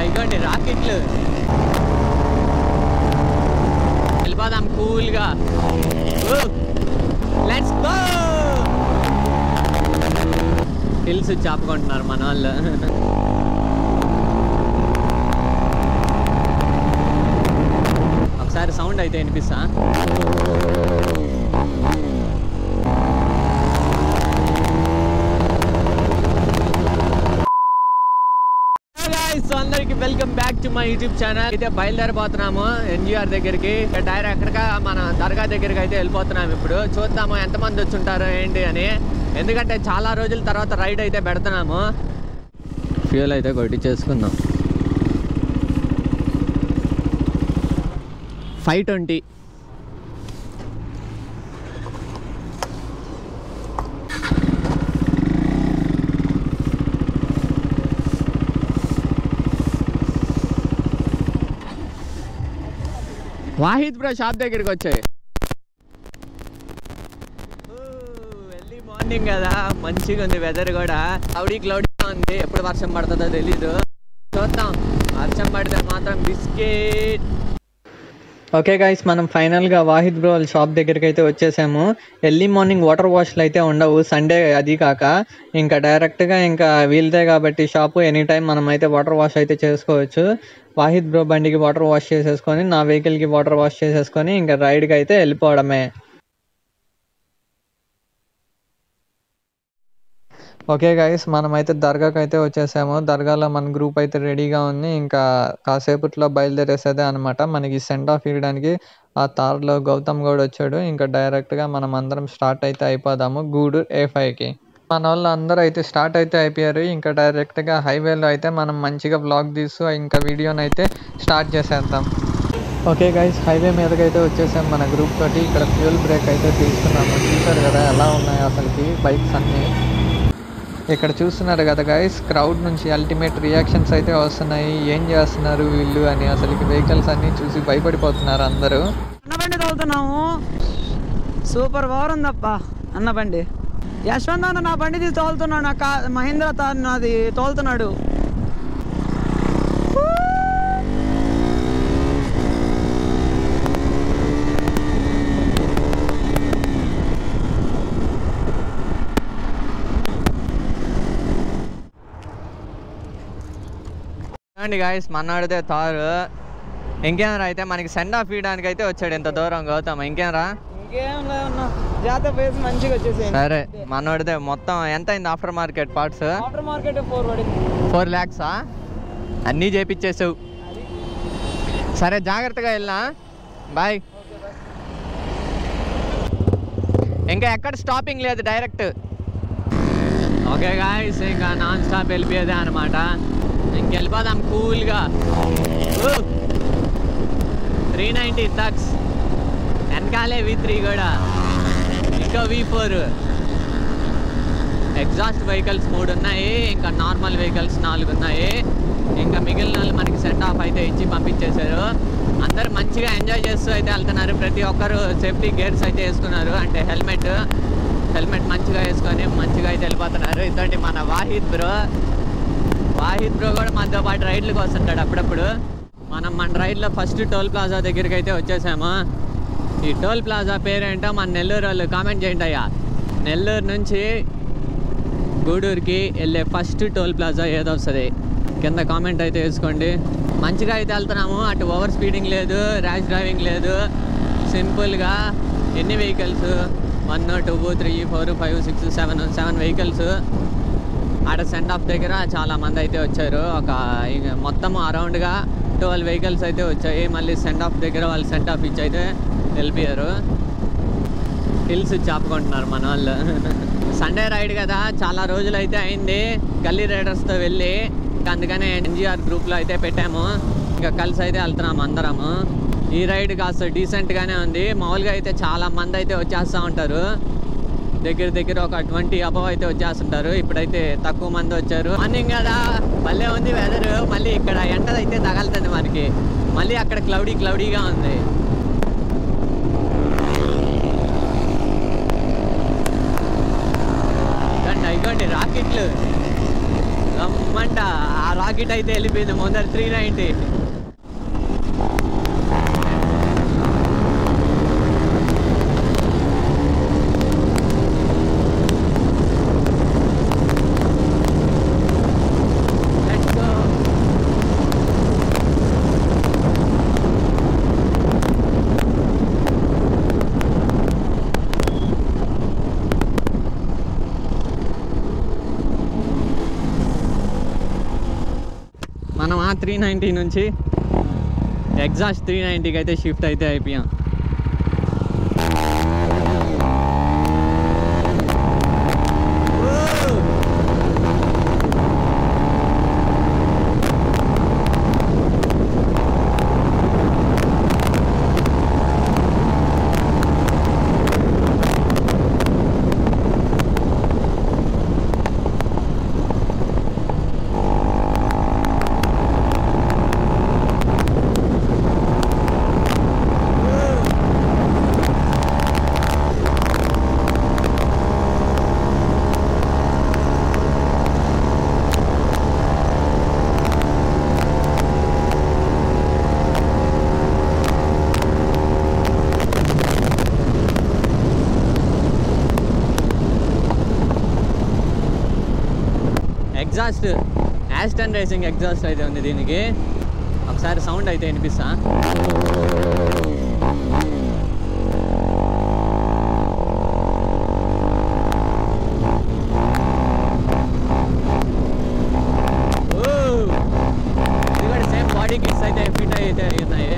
ఇగోండి రాకెట్లు. వెళ్ళిపోదాం కూల్గా. Let's go. హిల్స్ చాపుకుంటున్నారు మన వాళ్ళు. ఒకసారి సౌండ్ అయితే వినిపిస్తా. అందరికి welcome back to my YouTube channel. అయితే బయలుదేరిపోతున్నాము ఎన్జిఆర్ దగ్గరికి. డైరెక్ట్ ఎక్కడికా మన దర్గా దగ్గరికి అయితే వెళ్ళిపోతున్నాము. ఇప్పుడు చూద్దాము ఎంతమంది వచ్చి ఉంటారు ఏంటి అని. ఎందుకంటే చాలా రోజుల తర్వాత రైడ్ అయితే పెడుతున్నాము. ఫ్యూల్ అయితే కొట్టించేసుకుందాం. 520. వాహిద్ బ్రో షాప్ దగ్గరికి వచ్చాయి. ఎర్లీ మార్నింగ్ కదా, మంచిగా ఉంది వెదర్ కూడా. క్లౌడీగా ఉంది. ఎప్పుడు వర్షం పడుతుందో తెలీదు. చూద్దాం. వర్షం పడితే మాత్రం బిస్కెట్. ఓకే గైస్, మనం ఫైనల్గా వాహిద్ బ్రో వాళ్ళ షాప్ దగ్గరికి అయితే వచ్చేసాము. ఎర్లీ మార్నింగ్ వాటర్ వాష్లు అయితే ఉండవు, సండే అది కాక. ఇంకా డైరెక్ట్గా ఇంకా వీలుదే కాబట్టి షాపు ఎనీ టైం మనం అయితే వాటర్ వాష్ అయితే చేసుకోవచ్చు. వాహిద్ బ్రో బండికి వాటర్ వాష్ చేసేసుకొని, నా వెహికల్కి వాటర్ వాష్ చేసేసుకొని ఇంకా రైడ్కి అయితే వెళ్ళిపోవడమే. ఓకే గైస్, మనమైతే దర్గాకి అయితే వచ్చేసాము. దర్గాలో మన గ్రూప్ అయితే రెడీగా ఉంది. ఇంకా కాసేపట్లో బయలుదేరేసేదే అనమాట. మనకి సెండ్ ఆఫ్ ఇవ్వడానికి ఆ తార్లో గౌతమ్ గౌడ్ వచ్చాడు. ఇంకా డైరెక్ట్గా మనం అందరం స్టార్ట్ అయితే అయిపోదాము గూడూరు A5కి. మన వాళ్ళు అందరూ అయితే స్టార్ట్ అయితే అయిపోయారు. ఇంకా డైరెక్ట్గా హైవేలో అయితే మనం మంచిగా వ్లాగ్ తీస్తూ ఇంకా వీడియోని అయితే స్టార్ట్ చేసేద్దాం. ఓకే గైస్, హైవే మీదకి అయితే వచ్చేసాం మన గ్రూప్ తోటి. ఇక్కడ ఫ్యూల్ బ్రేక్ అయితే తీసుకున్నాము. చూసారు కదా ఎలా ఉన్నాయి అసలుకి బైక్స్ అన్నీ. ఇక్కడ చూస్తున్నారు కదా గైస్, క్రౌడ్ నుంచి అల్టిమేట్ రియాక్షన్స్ అయితే వస్తున్నాయి. ఏం చేస్తున్నారు వీళ్ళు అని. అసలుకి వెహికల్స్ అన్నీ చూసి భయపడిపోతున్నారు అందరూ. అన్నబండి తోలుతున్నాము. సూపర్ బాగుందప్ప అన్నబండి. యశ్వంత్ అన్న నా బండి తీసి తోలుతున్నాడు. నా మహీంద్రా నాది తోలుతున్నాడు. చూడండి గాయస్, మన్నాడితే తారు. ఇంకేమరా అయితే మనకి సెండ్ ఆఫ్ ఇవ్వడానికి అయితే వచ్చాడు ఇంత దూరం గౌతమ్. ఇంకేమరా జాతర ప్లేస్ మంచిగా వచ్చేసి. సరే, మనోడితే మొత్తం ఎంత అయింది after market parts? After market 4 lakhs అన్నీ చేపించేసావు. సరే, జాగ్రత్తగా వెళ్ళా. బాయ్. ఇంకా ఎక్కడ స్టాపింగ్ లేదు, డైరెక్ట్. ఓకే గాయస్, ఇంకా నాన్ స్టాప్ వెళ్ళిపోయేదే అనమాట. ఇంకెళ్ళిపోదాం కూల్గా. 390 thugs. వెనకాలే V3 కూడా, ఇంకా V4. ఎగ్జాస్ట్ వెహికల్స్ 3 ఉన్నాయి. ఇంకా నార్మల్ వెహికల్స్ 4 ఉన్నాయి. ఇంకా మిగిలిన వాళ్ళు మనకి సెండ్ ఆఫ్ అయితే ఇచ్చి పంపించేశారు. అందరు మంచిగా ఎంజాయ్ చేస్తూ అయితే వెళ్తున్నారు. ప్రతి ఒక్కరు సేఫ్టీ గేర్స్ అయితే వేసుకున్నారు. అంటే హెల్మెట్ మంచిగా వేసుకొని మంచిగా అయితే వెళ్ళిపోతున్నారు. ఇదండి మన వాహిద్ బ్రో. వాహిద్ బ్రో కూడా మనతో పాటు రైడ్లకు వస్తుంటాడు అప్పుడప్పుడు. మన రైడ్లో ఫస్ట్ టోల్ ప్లాజా దగ్గరికి అయితే వచ్చేసాము. ఈ టోల్ ప్లాజా పేరేంటో మన నెల్లూరు వాళ్ళు కామెంట్ చేయండి అయ్యా. నెల్లూరు నుంచి గూడూరుకి వెళ్ళే ఫస్ట్ టోల్ ప్లాజా ఏదో వస్తుంది కింద కామెంట్ అయితే వేసుకోండి. మంచిగా అయితే వెళ్తున్నాము. అటు ఓవర్ స్పీడింగ్ లేదు, ర్యాష్ డ్రైవింగ్ లేదు. సింపుల్గా ఎన్ని వెహికల్స్ 1 2 3 4 5 6 7 వెహికల్స్. ఆడ సెండ్ ఆఫ్ దగ్గర చాలామంది అయితే వచ్చారు. మొత్తం అరౌండ్గా 12 వెహికల్స్ అయితే వచ్చాయి. మళ్ళీ సెండ్ ఆఫ్ దగ్గర వాళ్ళు సెండ్ ఆఫ్ ఇచ్చి అయితే వెళ్ళిపోయారు. హిల్స్ చాపుకుంటున్నారు మన వాళ్ళు. సండే రైడ్ కదా, చాలా రోజులు అయితే అయింది గల్లీ రైడర్స్తో వెళ్ళి. అందుకనే ఎన్జిఆర్ గ్రూప్లో అయితే పెట్టాము. ఇంకా కలిసి అయితే వెళ్తున్నాము అందరము. ఈ రైడ్ కాస్త డీసెంట్గానే ఉంది. మామూలుగా అయితే చాలా మంది అయితే వచ్చేస్తూ ఉంటారు. దగ్గర ఒక 20 అబవ్ అయితే వచ్చేస్తుంటారు. ఇప్పుడైతే తక్కువ మంది వచ్చారు. మార్నింగ్ కదా, భలే ఉంది వెదర్. మళ్ళీ ఇక్కడ ఎండ అయితే తగలుతుంది మనకి. మళ్ళీ అక్కడ క్లౌడీగా ఉంది. ఇగోండి రాకెట్లు. గమ్మంట ఆ రాకెట్ అయితే వెళ్ళిపోయింది ముందర 390. మనం ఆ 390 నుంచి ఎగ్జాస్ట్ 390కి అయితే షిఫ్ట్ అయితే అయిపోయాం. ఎగ్జాస్ట్ యాస్టన్ రేసింగ్ ఎగ్జాస్ట్ అయితే ఉంది దీనికి. ఒకసారి సౌండ్ అయితే వినిపిస్తా. ఇది కూడా సేమ్ బాడీ కిట్స్ అయితే ఫిట్ అయితే ఉన్నాయి.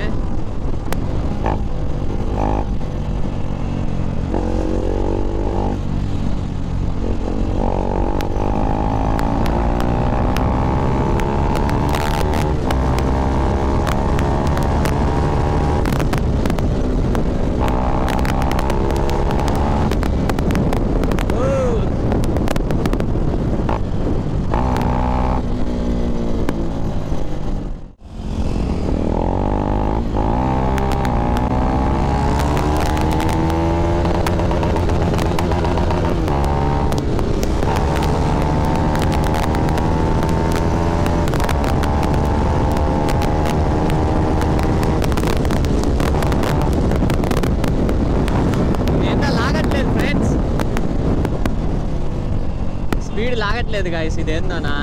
స్పీడ్ లాగట్లేదు గాయస్, ఇదేందోనా.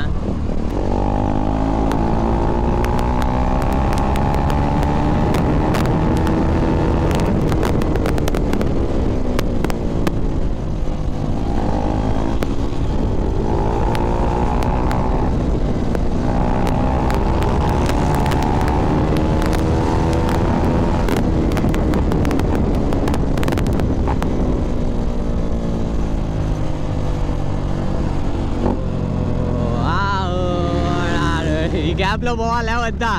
ఈ గ్యాప్లో పోవాలా వద్దా,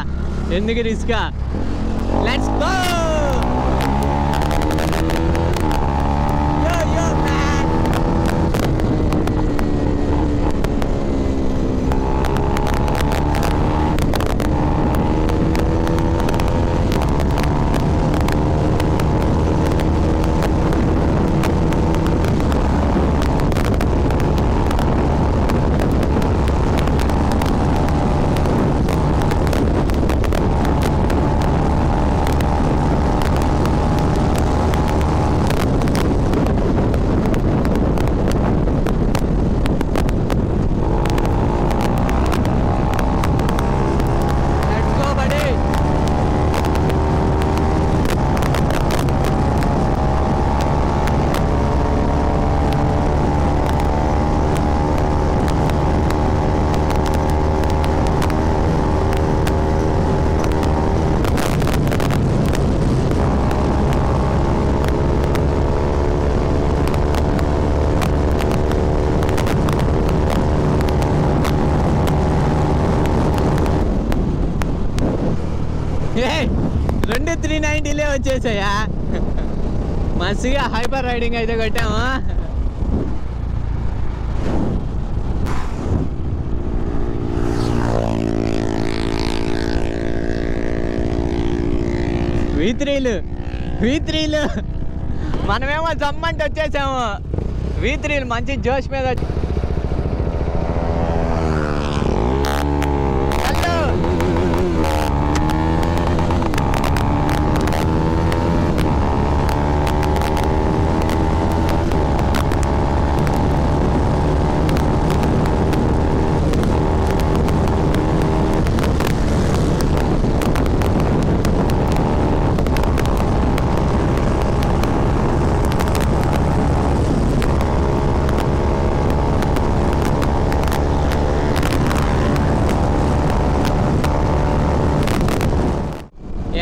ఎందుకు రిస్క్. Let's go. రెండు 390లే వచ్చేసాయా. మస్తుగా హైపర్ రైడింగ్ అయితే కొట్టాము. V3లు మనమేమో జమ్మంటే వచ్చేసాము. V3లు మంచి జోష్ మీద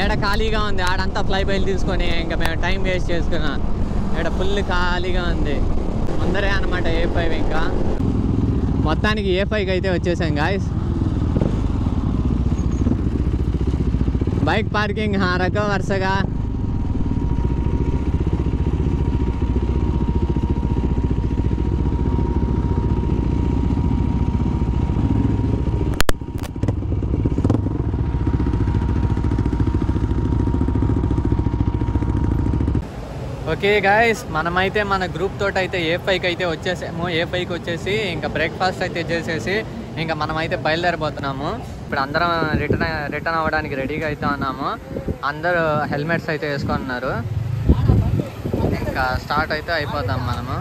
ఏడ ఖాళీగా ఉంది, ఆడంతా ఫ్లై బైలు తీసుకొని ఇంకా మేము టైం వేస్ట్ చేసుకున్నాం. ఇక్కడ ఫుల్ ఖాళీగా ఉంది, ముందరే అనమాట A5. ఇంకా మొత్తానికి A5కి అయితే వచ్చేసాం గాయస్. బైక్ పార్కింగ్ రకం వరుసగా. ఓకే గాయస్, మనమైతే మన గ్రూప్ తోటి అయితే A5కి అయితే వచ్చేసాము. A5కి వచ్చేసి ఇంకా బ్రేక్ఫాస్ట్ అయితే చేసేసి ఇంకా మనమైతే బయలుదేరిపోతున్నాము. ఇప్పుడు అందరం రిటర్న్ అవ్వడానికి రెడీగా అయితే ఉన్నాము. అందరూ హెల్మెట్స్ అయితే వేసుకుంటున్నారు. ఇంకా స్టార్ట్ అయితే అయిపోతాం మనము.